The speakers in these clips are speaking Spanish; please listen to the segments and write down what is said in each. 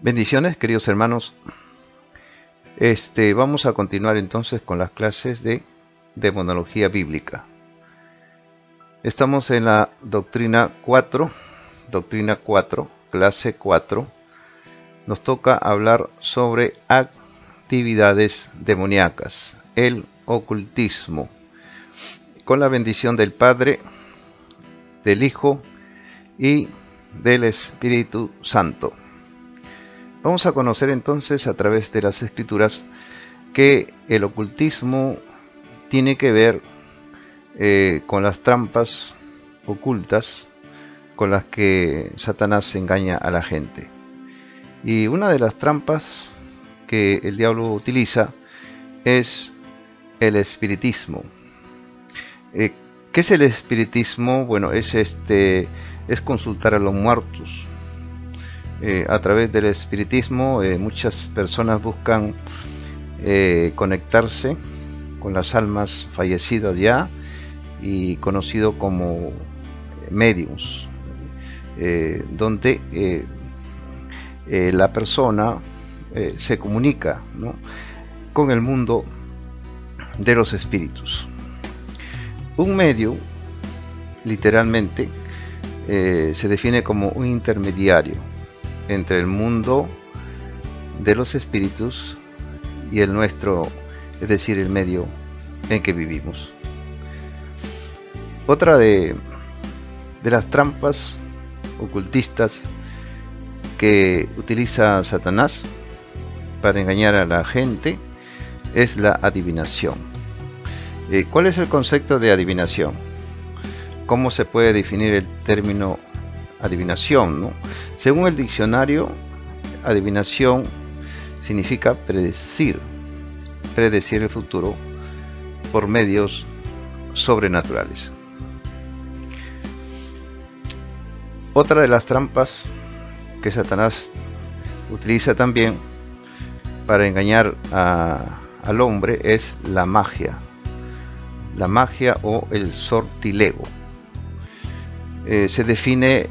Bendiciones, queridos hermanos. Vamos a continuar entonces con las clases de demonología bíblica. Estamos en la doctrina 4, clase 4. Nos toca hablar sobre actividades demoníacas, el ocultismo, con la bendición del Padre, del Hijo y del Espíritu Santo. Vamos a conocer entonces a través de las Escrituras que el ocultismo tiene que ver con las trampas ocultas con las que Satanás engaña a la gente. Y una de las trampas que el diablo utiliza es el espiritismo. ¿Qué es el espiritismo? Bueno, es consultar a los muertos. A través del espiritismo muchas personas buscan conectarse con las almas fallecidas ya y conocido como mediums, donde la persona se comunica, ¿no?, con el mundo de los espíritus. Un medium, literalmente, se define como un intermediario entre el mundo de los espíritus y el nuestro, es decir, el medio en que vivimos. Otra de las trampas ocultistas que utiliza Satanás para engañar a la gente es la adivinación. ¿Cuál es el concepto de adivinación? ¿Cómo se puede definir el término adivinación, ¿no? Según el diccionario, adivinación significa predecir el futuro por medios sobrenaturales. Otra de las trampas que Satanás utiliza también para engañar al hombre es la magia o el sortilego. Se define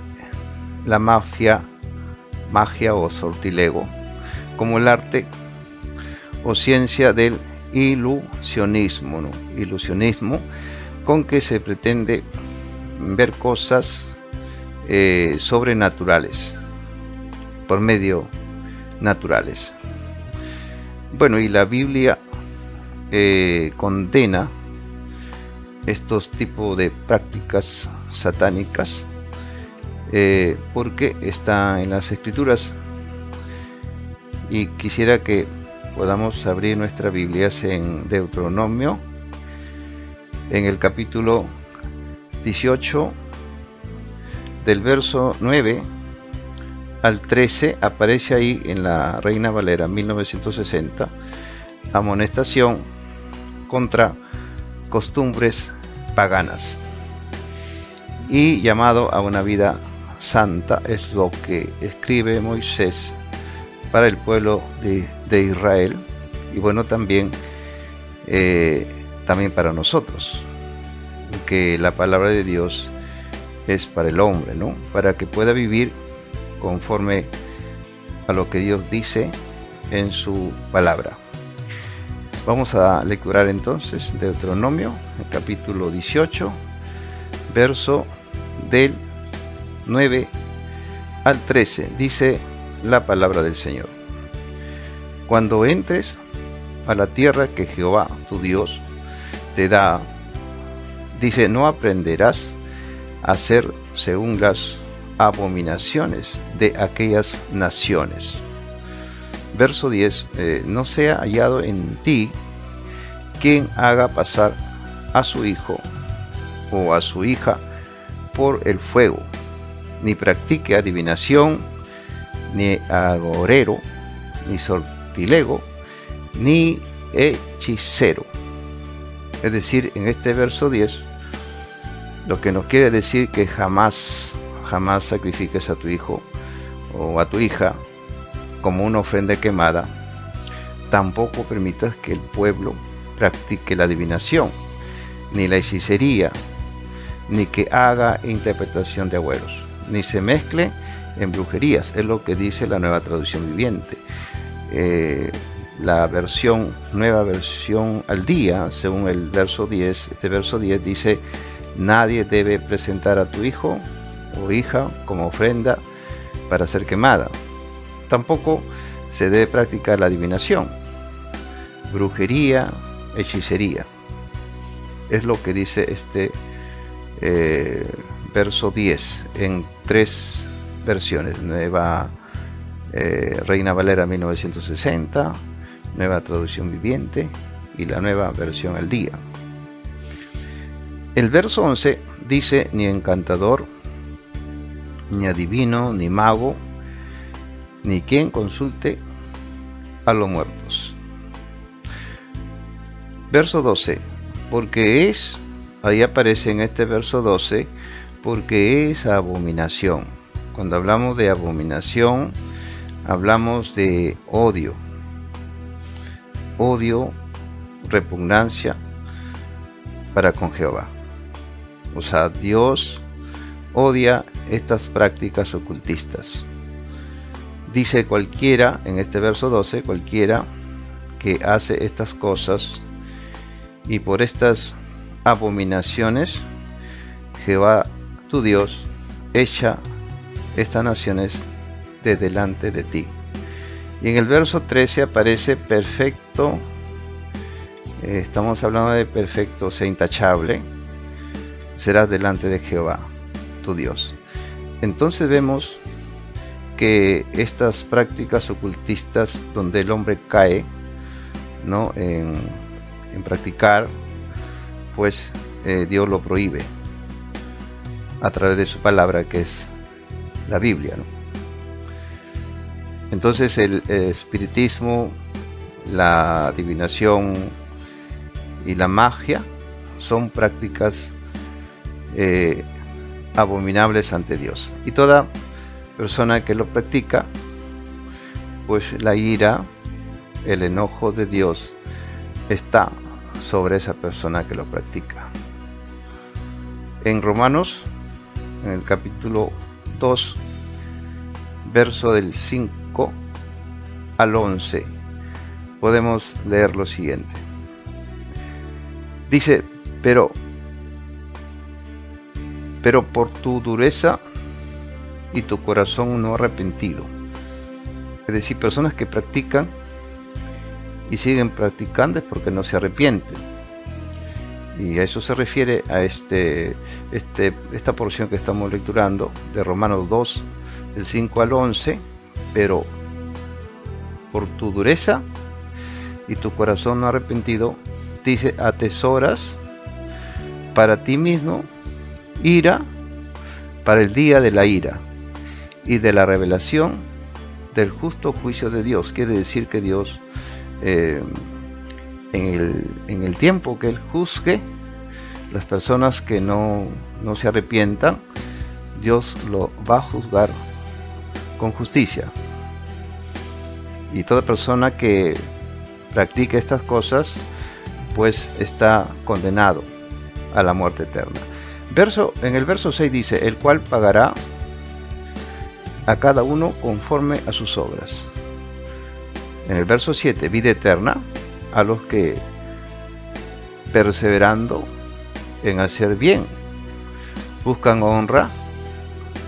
la magia o sortilego como el arte o ciencia del ilusionismo, ¿no? Ilusionismo con que se pretende ver cosas sobrenaturales por medio naturales. Bueno, y la Biblia condena estos tipos de prácticas satánicas porque está en las Escrituras, y quisiera que podamos abrir nuestras Biblias en Deuteronomio, en el capítulo 18, del verso 9 al 13, aparece ahí en la Reina Valera 1960, amonestación contra costumbres paganas y llamado a una vida santa. Es lo que escribe Moisés para el pueblo de Israel, y bueno, también para nosotros, que la palabra de Dios es para el hombre, ¿no?, para que pueda vivir conforme a lo que Dios dice en su palabra. Vamos a lecturar entonces Deuteronomio, el capítulo 18, verso del 9 al 13. Dice la palabra del Señor: Cuando entres a la tierra que Jehová tu Dios te da, dice, no aprenderás a hacer según las abominaciones de aquellas naciones. Verso 10, no sea hallado en ti quien haga pasar a su hijo o a su hija por el fuego, ni practique adivinación, ni agorero, ni sortilego, ni hechicero. Es decir, en este verso 10, lo que nos quiere decir que jamás sacrifiques a tu hijo o a tu hija como una ofrenda quemada. Tampoco permitas que el pueblo practique la adivinación, ni la hechicería, ni que haga interpretación de agüeros, ni se mezcle en brujerías, es lo que dice la Nueva Traducción Viviente. La nueva versión al día, según el verso 10, este verso 10 dice: nadie debe presentar a tu hijo o hija como ofrenda para ser quemada. Tampoco se debe practicar la adivinación, brujería, hechicería. Es lo que dice este verso 10 en 3 versiones: Nueva Reina Valera 1960, Nueva Traducción Viviente y la Nueva Versión al Día. El verso 11 dice: ni encantador, ni adivino, ni mago, ni quien consulte a los muertos. Verso 12: porque es, ahí aparece en este verso 12, porque es abominación. Cuando hablamos de abominación, hablamos de odio, repugnancia para con Jehová. O sea, Dios odia estas prácticas ocultistas. Dice cualquiera, en este verso 12, cualquiera que hace estas cosas, y por estas abominaciones Jehová tu Dios echa estas naciones de delante de ti. Y en el verso 13 aparece perfecto. Estamos hablando de perfecto, o sea, intachable, serás delante de Jehová tu Dios. Entonces vemos que estas prácticas ocultistas donde el hombre cae, ¿no?, en practicar, pues Dios lo prohíbe a través de su palabra, que es la Biblia, ¿no? Entonces el espiritismo, la adivinación y la magia son prácticas abominables ante Dios, y toda persona que lo practica, pues la ira, el enojo de Dios está sobre esa persona que lo practica. En Romanos, en el capítulo 2, verso del 5 al 11, podemos leer lo siguiente. Dice: pero por tu dureza y tu corazón no arrepentido. Es decir, personas que practican y siguen practicando es porque no se arrepienten. Y a eso se refiere a esta porción que estamos lecturando de Romanos 2, del 5 al 11. Pero por tu dureza y tu corazón no arrepentido, dice, atesoras para ti mismo ira para el día de la ira y de la revelación del justo juicio de Dios. Quiere decir que Dios, en el tiempo que Él juzgue las personas que no se arrepientan, Dios lo va a juzgar con justicia. Y toda persona que practique estas cosas, pues está condenado a la muerte eterna. En el verso 6 dice: el cual pagará a cada uno conforme a sus obras. En el verso 7, vida eterna a los que, perseverando en hacer bien, buscan honra,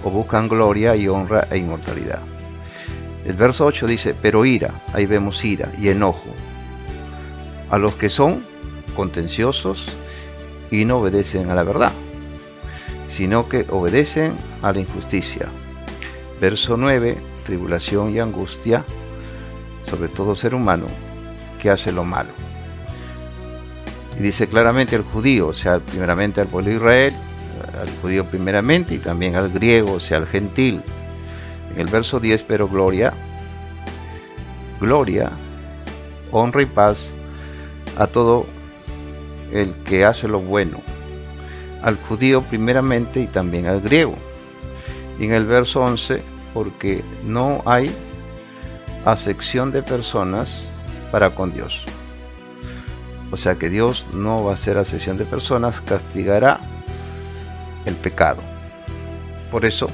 o buscan gloria y honra e inmortalidad. El verso 8 dice: pero ira, ahí vemos ira y enojo, a los que son contenciosos y no obedecen a la verdad, sino que obedecen a la injusticia. Verso 9, tribulación y angustia sobre todo ser humano que hace lo malo. Y dice claramente al judío, o sea, primeramente al pueblo de Israel, al judío primeramente, y también al griego, o sea, al gentil. En el verso 10, pero gloria, honra y paz a todo el que hace lo bueno, al judío primeramente y también al griego. Y en el verso 11, porque no hay acepción de personas para con Dios. O sea que Dios no va a hacer acepción de personas, castigará el pecado. Por eso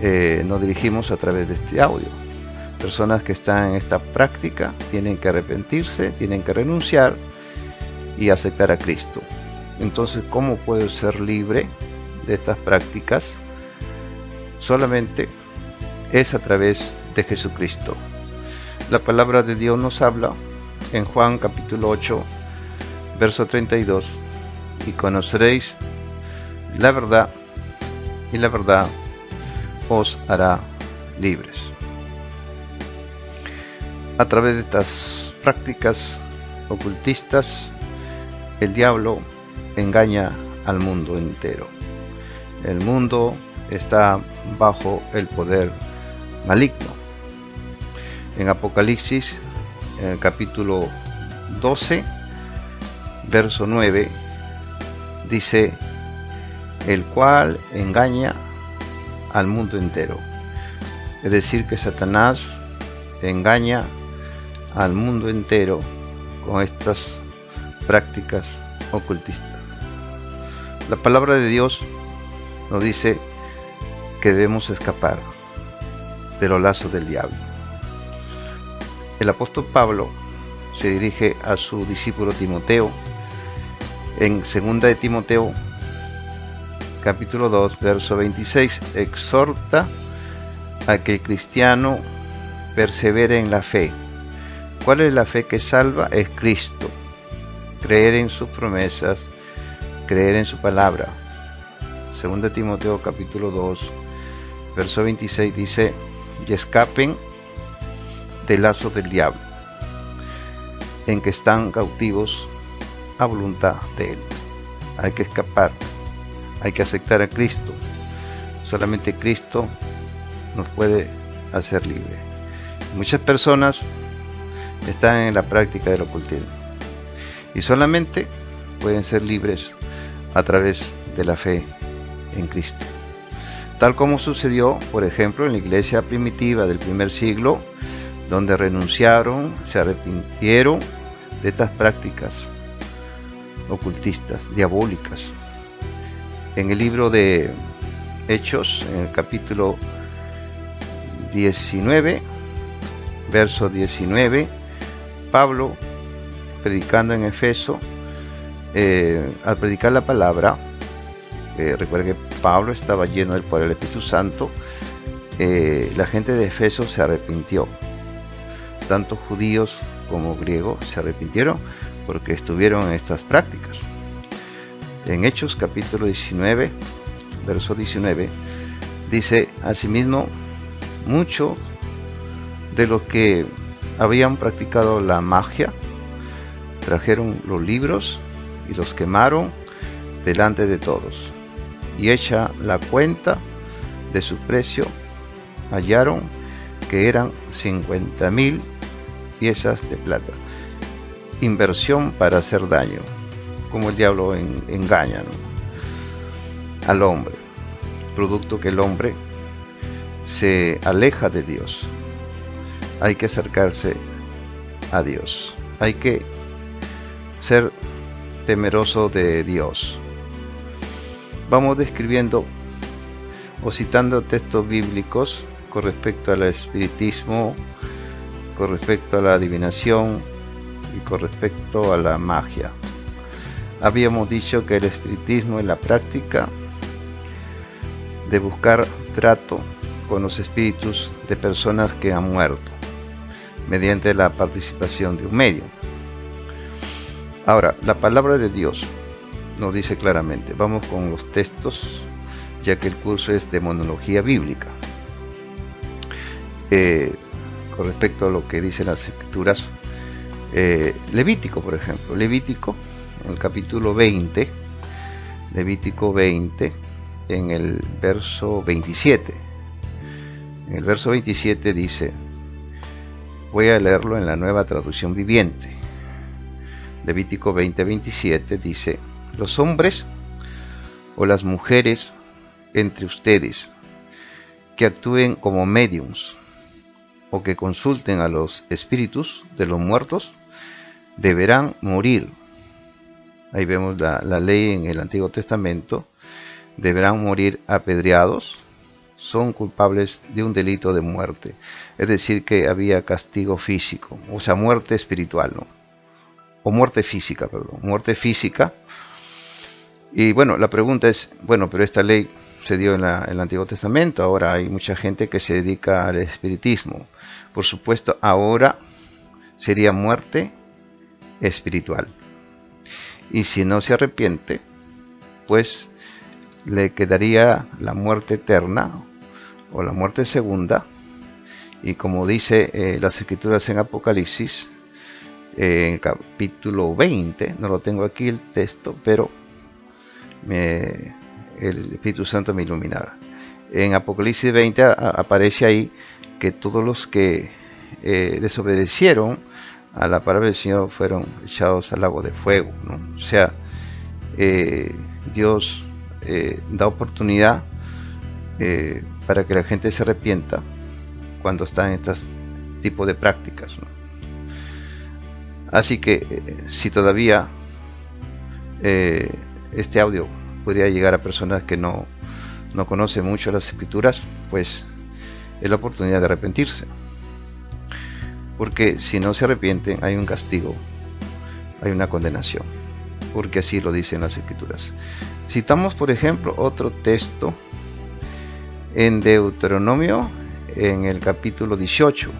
nos dirigimos a través de este audio. Personas que están en esta práctica tienen que arrepentirse, tienen que renunciar y aceptar a Cristo. Entonces, ¿cómo puedo ser libre de estas prácticas? Solamente es a través de Jesucristo. La palabra de Dios nos habla en Juan capítulo 8, verso 32, y conoceréis la verdad, y la verdad os hará libres. A través de estas prácticas ocultistas, el diablo engaña al mundo entero. El mundo está bajo el poder maligno. En Apocalipsis, en el capítulo 12, verso 9, dice: el cual engaña al mundo entero. Es decir, que Satanás engaña al mundo entero con estas prácticas ocultistas. La palabra de Dios nos dice que debemos escapar de los lazos del diablo. El apóstol Pablo se dirige a su discípulo Timoteo en 2 de Timoteo capítulo 2, verso 26, exhorta a que el cristiano persevere en la fe. ¿Cuál es la fe que salva? Es Cristo. Creer en sus promesas, creer en su palabra. 2 Timoteo capítulo 2, verso 26 dice: y escapen del lazo del diablo, en que están cautivos a voluntad de él. Hay que escapar, hay que aceptar a Cristo. Solamente Cristo nos puede hacer libre. Muchas personas están en la práctica del ocultismo y solamente pueden ser libres a través de la fe en Cristo, tal como sucedió, por ejemplo, en la iglesia primitiva del primer siglo, donde renunciaron, se arrepintieron de estas prácticas ocultistas, diabólicas. En el libro de Hechos, en el capítulo 19, verso 19, Pablo, predicando en Efeso, al predicar la palabra, recuerden que Pablo estaba lleno del poder del Espíritu Santo, la gente de Efeso se arrepintió. Tanto judíos como griegos se arrepintieron porque estuvieron en estas prácticas. En Hechos capítulo 19, verso 19, dice: asimismo, muchos de los que habían practicado la magia trajeron los libros y los quemaron delante de todos, y hecha la cuenta de su precio, hallaron que eran 50,000 piezas de plata, inversión para hacer daño. Como el diablo engaña, ¿no?, al hombre, producto que el hombre se aleja de Dios. Hay que acercarse a Dios, hay que ser temeroso de Dios. Vamos describiendo o citando textos bíblicos con respecto al espiritismo, con respecto a la adivinación y con respecto a la magia. Habíamos dicho que el espiritismo es la práctica de buscar trato con los espíritus de personas que han muerto mediante la participación de un medio. Ahora, la palabra de Dios nos dice claramente, vamos con los textos, ya que el curso es demonología bíblica. Con respecto a lo que dicen las escrituras, Levítico, por ejemplo, Levítico, en el capítulo 20, Levítico 20, en el verso 27. En el verso 27 dice, voy a leerlo en la Nueva Traducción Viviente. Levítico 20, 27 dice, los hombres o las mujeres entre ustedes que actúen como médiums o que consulten a los espíritus de los muertos deberán morir. Ahí vemos la ley en el Antiguo Testamento. Deberán morir apedreados, son culpables de un delito de muerte. Es decir, que había castigo físico, o sea, muerte espiritual, ¿no? O muerte física, perdón, muerte física. Y bueno, la pregunta es, bueno, pero esta ley se dio en el Antiguo Testamento, ahora hay mucha gente que se dedica al espiritismo. Por supuesto, ahora sería muerte espiritual. Y si no se arrepiente, pues le quedaría la muerte eterna o la muerte segunda. Y como dice las escrituras en Apocalipsis, en el capítulo 20, no lo tengo aquí el texto, pero el Espíritu Santo me iluminaba. En Apocalipsis 20 aparece ahí que todos los que desobedecieron a la palabra del Señor fueron echados al lago de fuego, ¿no? O sea, Dios da oportunidad para que la gente se arrepienta cuando está en estos tipos de prácticas, ¿no? Así que si todavía este audio podría llegar a personas que no conocen mucho las escrituras, pues es la oportunidad de arrepentirse, porque si no se arrepienten hay un castigo, hay una condenación, porque así lo dicen las escrituras. Citamos por ejemplo otro texto en Deuteronomio, en el capítulo 18,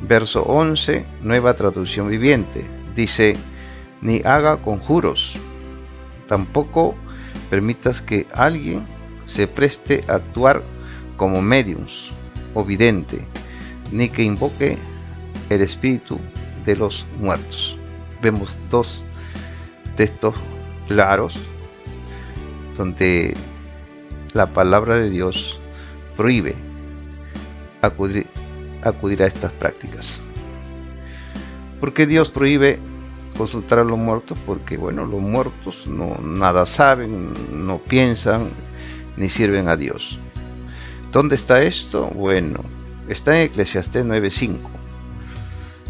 verso 11, nueva traducción viviente. Dice: ni haga conjuros, tampoco permitas que alguien se preste a actuar como mediums o vidente, ni que invoque el espíritu de los muertos. Vemos dos textos claros donde la palabra de Dios prohíbe acudir a estas prácticas. ¿Por qué Dios prohíbe consultar a los muertos? Porque bueno, los muertos nada saben, no piensan, ni sirven a Dios. ¿Dónde está esto? Bueno, está en Eclesiastés 9:5.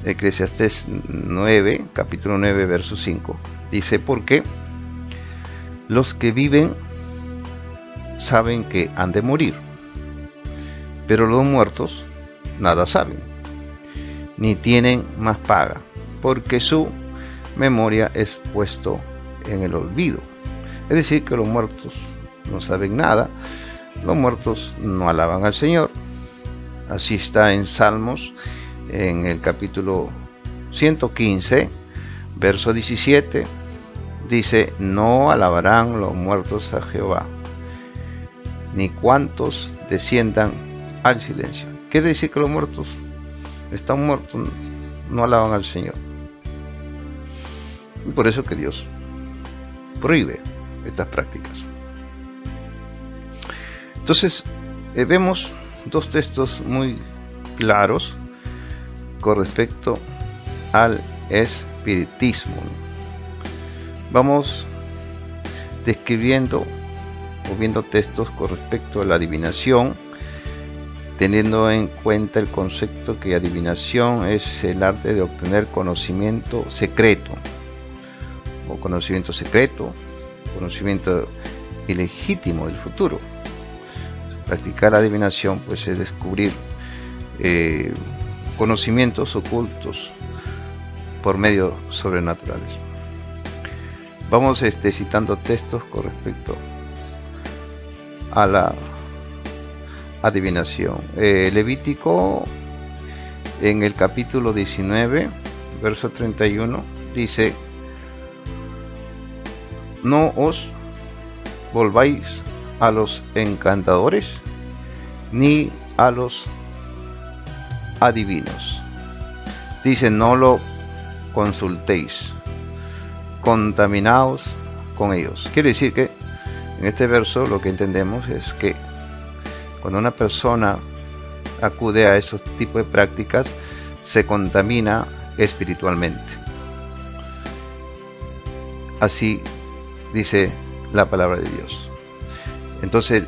Eclesiastés 9, capítulo 9, verso 5. Dice: porque los que viven saben que han de morir, pero los muertos nada saben, ni tienen más paga, porque su memoria es puesto en el olvido. Es decir, que los muertos no saben nada, los muertos no alaban al Señor. Así está en Salmos, en el capítulo 115, verso 17, dice: no alabarán los muertos a Jehová, ni cuantos desciendan al silencio. Quiere decir que los muertos están muertos, no alaban al Señor. Y por eso que Dios prohíbe estas prácticas. Entonces, vemos dos textos muy claros con respecto al espiritismo. Vamos describiendo o viendo textos con respecto a la adivinación, teniendo en cuenta el concepto que adivinación es el arte de obtener conocimiento secreto, o conocimiento secreto, conocimiento ilegítimo del futuro. Practicar la adivinación pues es descubrir conocimientos ocultos por medios sobrenaturales. Vamos citando textos con respecto a la adivinación. Levítico, en el capítulo 19, verso 31, dice: no os volváis a los encantadores ni a los adivinos. Dice: no lo consultéis, contaminaos con ellos. Quiere decir que en este verso lo que entendemos es que cuando una persona acude a esos tipos de prácticas, se contamina espiritualmente. Así dice la palabra de Dios. Entonces,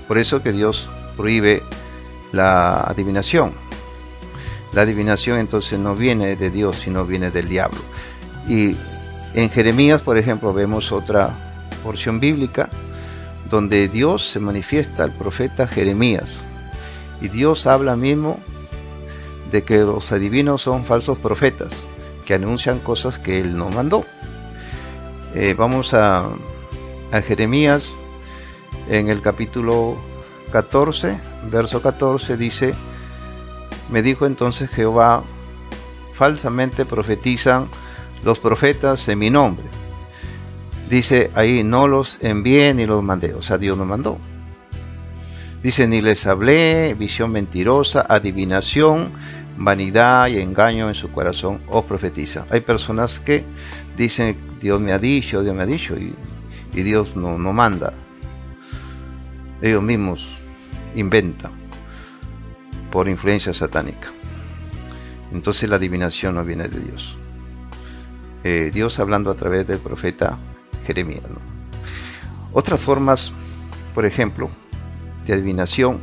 por eso que Dios prohíbe la adivinación. La adivinación entonces no viene de Dios, sino viene del diablo. Y en Jeremías, por ejemplo, vemos otra porción bíblica donde Dios se manifiesta al profeta Jeremías. Y Dios habla mismo de que los adivinos son falsos profetas, que anuncian cosas que Él no mandó. Vamos a Jeremías, en el capítulo 14, verso 14, dice: me dijo entonces Jehová, falsamente profetizan los profetas en mi nombre. Dice ahí, no los envié ni los mandé, o sea, Dios no mandó. Dice, ni les hablé, visión mentirosa, adivinación, vanidad y engaño en su corazón os profetiza. Hay personas que dicen, Dios me ha dicho, y Dios no manda. Ellos mismos inventan por influencia satánica. Entonces la adivinación no viene de Dios. Dios hablando a través del profeta Jeremías, ¿no? Otras formas, por ejemplo, de adivinación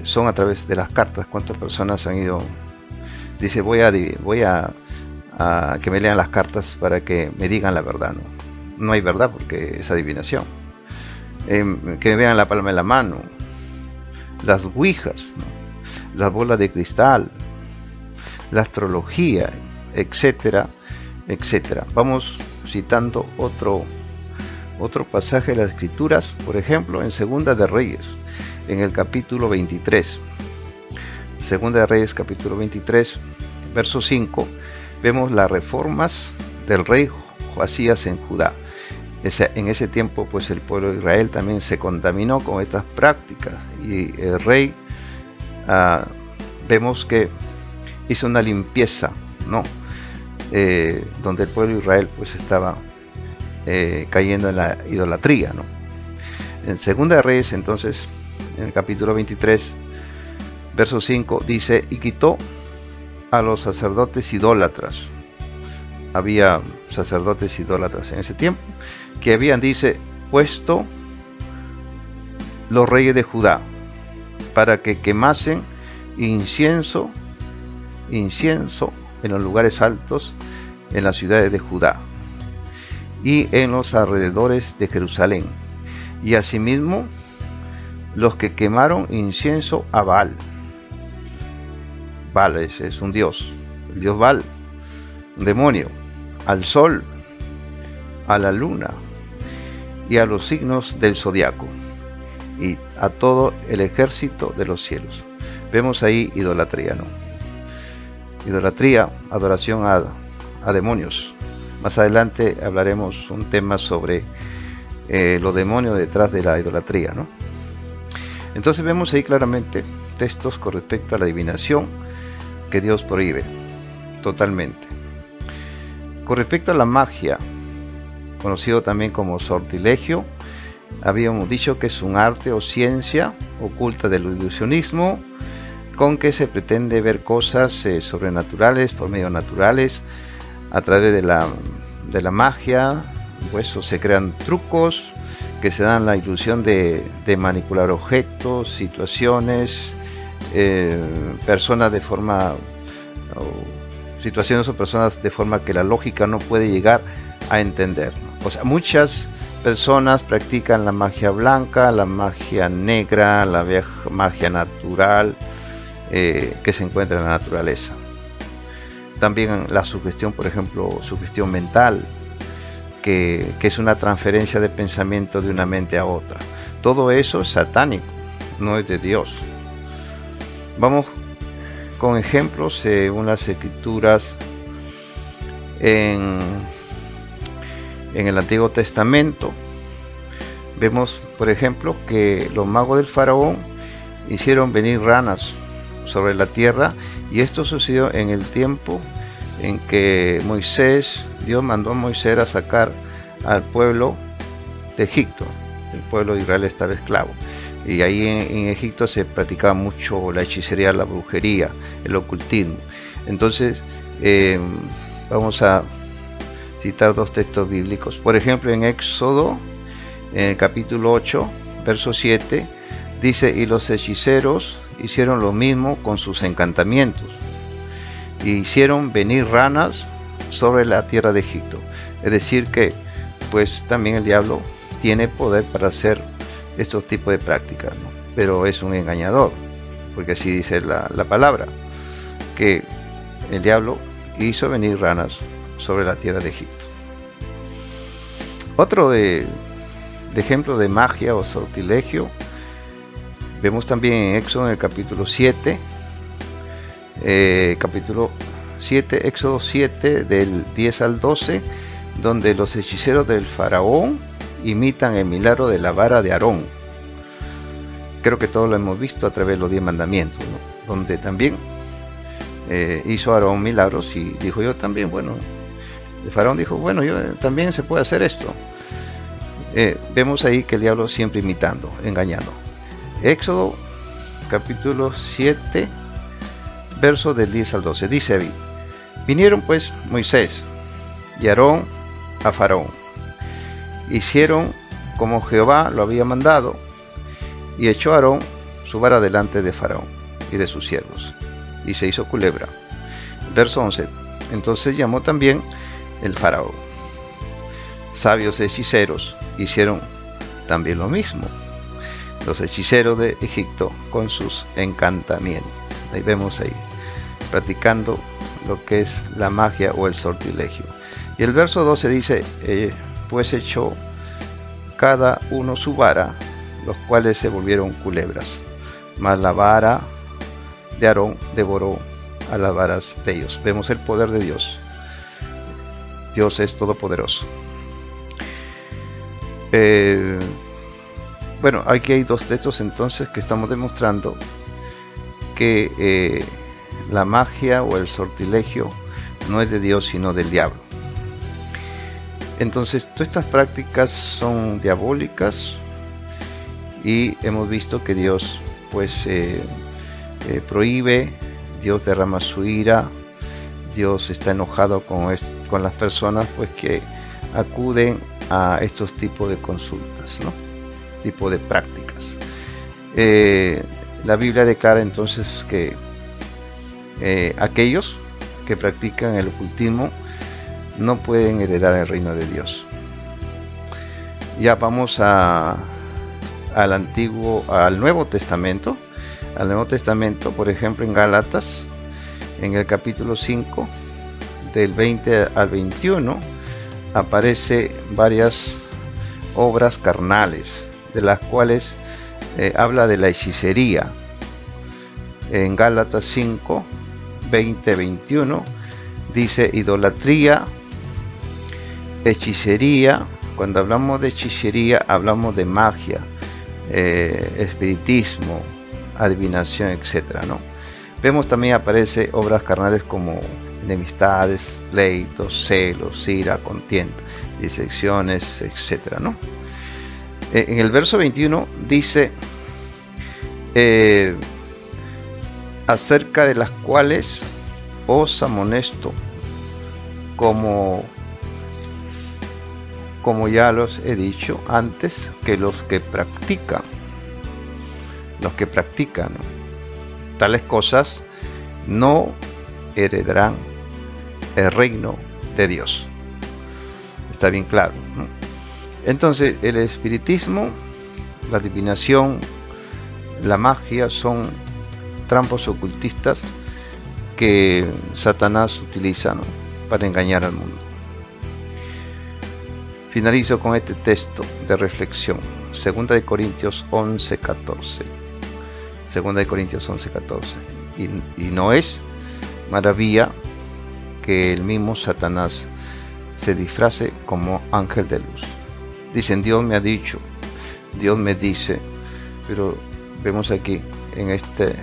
son a través de las cartas. ¿Cuántas personas han ido? Dice, voy a que me lean las cartas para que me digan la verdad. No hay verdad porque es adivinación. Que me vean la palma de la mano, las ouijas, ¿no? Las bolas de cristal, la astrología, etcétera, etcétera. Vamos citando otro pasaje de las Escrituras, por ejemplo, en Segunda de Reyes, en el capítulo 23. Segunda de Reyes, capítulo 23, verso 5, vemos las reformas del rey Joasías en Judá. En ese tiempo, pues el pueblo de Israel también se contaminó con estas prácticas, y el rey, vemos que hizo una limpieza, ¿no? Donde el pueblo de Israel pues estaba cayendo en la idolatría, ¿no? En Segunda de Reyes, entonces, en el capítulo 23, verso 5, dice, y quitó a los sacerdotes idólatras. Había sacerdotes idólatras en ese tiempo, que habían, dice, puesto los reyes de Judá para que quemasen incienso en los lugares altos en las ciudades de Judá y en los alrededores de Jerusalén, y asimismo los que quemaron incienso a Baal. Baal es un dios, el dios Baal, un demonio, al sol, a la luna y a los signos del zodiaco y a todo el ejército de los cielos. Vemos ahí idolatría, ¿no? Idolatría, adoración a demonios. Más adelante hablaremos un tema sobre los demonios detrás de la idolatría, ¿no? Entonces vemos ahí claramente textos con respecto a la adivinación que Dios prohíbe totalmente. Con respecto a la magia, conocido también como sortilegio, habíamos dicho que es un arte o ciencia oculta del ilusionismo, con que se pretende ver cosas sobrenaturales por medios naturales. A través de la magia, pues se crean trucos que se dan la ilusión de manipular objetos, situaciones, personas de forma, situaciones o personas de forma que la lógica no puede llegar a entender. O sea, muchas personas practican la magia blanca, la magia negra, la magia natural, que se encuentra en la naturaleza. También la sugestión, por ejemplo, sugestión mental, que es una transferencia de pensamiento de una mente a otra. Todo eso es satánico, no es de Dios. Vamos con ejemplos según las Escrituras. En el Antiguo Testamento vemos, por ejemplo, que los magos del faraón hicieron venir ranas sobre la tierra, y esto sucedió en el tiempo en que Dios mandó a Moisés a sacar al pueblo de Egipto. El pueblo de Israel estaba esclavo, y ahí en Egipto se practicaba mucho la hechicería, la brujería, el ocultismo. Entonces vamos a citar dos textos bíblicos. Por ejemplo, en Éxodo, en el capítulo 8, verso 7, dice, y los hechiceros hicieron lo mismo con sus encantamientos, y hicieron venir ranas sobre la tierra de Egipto. Es decir que pues también el diablo tiene poder para hacer estos tipos de prácticas, ¿no? Pero es un engañador, porque así dice la palabra, que el diablo hizo venir ranas sobre la tierra de Egipto. Otro de ejemplo de magia o sortilegio vemos también en Éxodo en el capítulo 7, Éxodo 7 del 10 al 12, donde los hechiceros del faraón imitan el milagro de la vara de Aarón. Creo que todos lo hemos visto a través de los 10 mandamientos, ¿no? Donde también hizo Aarón milagros y dijo yo también, bueno, el faraón dijo, bueno, yo también se puede hacer esto. Vemos ahí que el diablo siempre imitando, engañando. Éxodo capítulo 7, versos del 10 al 12, dice ahí: vinieron pues Moisés y Aarón a Faraón, hicieron como Jehová lo había mandado, y echó Aarón su vara delante de Faraón y de sus siervos, y se hizo culebra. Verso 11, entonces llamó también el Faraón. Sabios hechiceros hicieron también lo mismo, los hechiceros de Egipto con sus encantamientos. Ahí vemos ahí, practicando lo que es la magia o el sortilegio. Y el verso 12 dice, pues echó cada uno su vara, los cuales se volvieron culebras, mas la vara de Aarón devoró a las varas de ellos. Vemos el poder de Dios. Dios es todopoderoso. Bueno, aquí hay dos textos entonces que estamos demostrando que la magia o el sortilegio no es de Dios sino del diablo. Entonces todas estas prácticas son diabólicas y hemos visto que Dios pues prohíbe, Dios derrama su ira, Dios está enojado con las personas pues que acuden a estos tipos de consultas, ¿no? Tipo de prácticas. La Biblia declara entonces que aquellos que practican el ocultismo no pueden heredar el reino de Dios. Ya vamos al Nuevo Testamento. Al Nuevo Testamento, por ejemplo, en Gálatas, en el capítulo 5, del 20 al 21, aparece varias obras carnales, de las cuales habla de la hechicería. En Gálatas 5, 20, 21, dice idolatría, hechicería. Cuando hablamos de hechicería, hablamos de magia, espiritismo, adivinación, etcétera, ¿no? Vemos también aparece obras carnales como enemistades, pleitos, celos, ira, contienda, disecciones, etcétera, ¿no? En el verso 21 dice acerca de las cuales os amonesto, como ya los he dicho antes, que los que practican tales cosas no heredarán el reino de Dios. Está bien claro, ¿no? Entonces el espiritismo, la adivinación, la magia son trampas ocultistas que Satanás utiliza, ¿no?, para engañar al mundo. Finalizo con este texto de reflexión, 2 Corintios 11:14. 2 Corintios 11:14. Y no es maravilla que el mismo Satanás se disfrace como ángel de luz. Dicen, Dios me ha dicho, Dios me dice, pero vemos aquí en este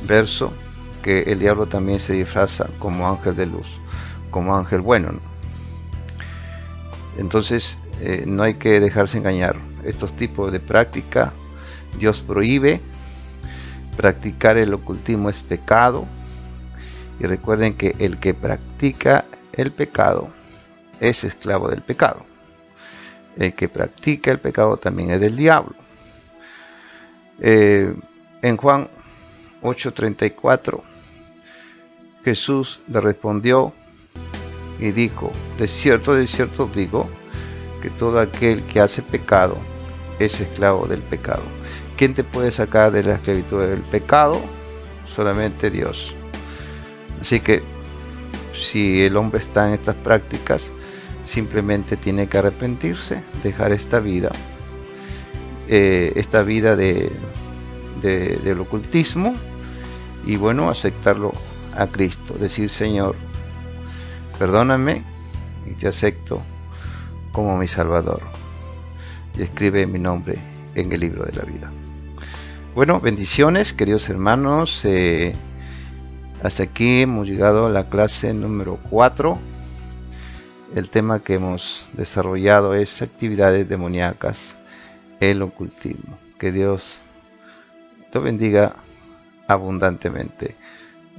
verso que el diablo también se disfraza como ángel de luz, como ángel bueno, ¿no? Entonces no hay que dejarse engañar. Estos tipos de práctica Dios prohíbe. Practicar el ocultismo es pecado, y recuerden que el que practica el pecado es esclavo del pecado. El que practica el pecado también es del diablo. En Juan 8:34 Jesús le respondió y dijo, de cierto os digo, porque todo aquel que hace pecado es esclavo del pecado. ¿Quién te puede sacar de la esclavitud del pecado? Solamente Dios. Así que si el hombre está en estas prácticas, simplemente tiene que arrepentirse, dejar esta vida del ocultismo, y bueno, aceptarlo a Cristo, decir: Señor, perdóname y te acepto como mi Salvador, y escribe mi nombre en el libro de la vida. Bueno, bendiciones, queridos hermanos. Hasta aquí hemos llegado a la clase número 4. El tema que hemos desarrollado es actividades demoníacas, el ocultismo. Que Dios te bendiga abundantemente.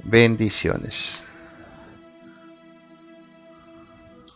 Bendiciones.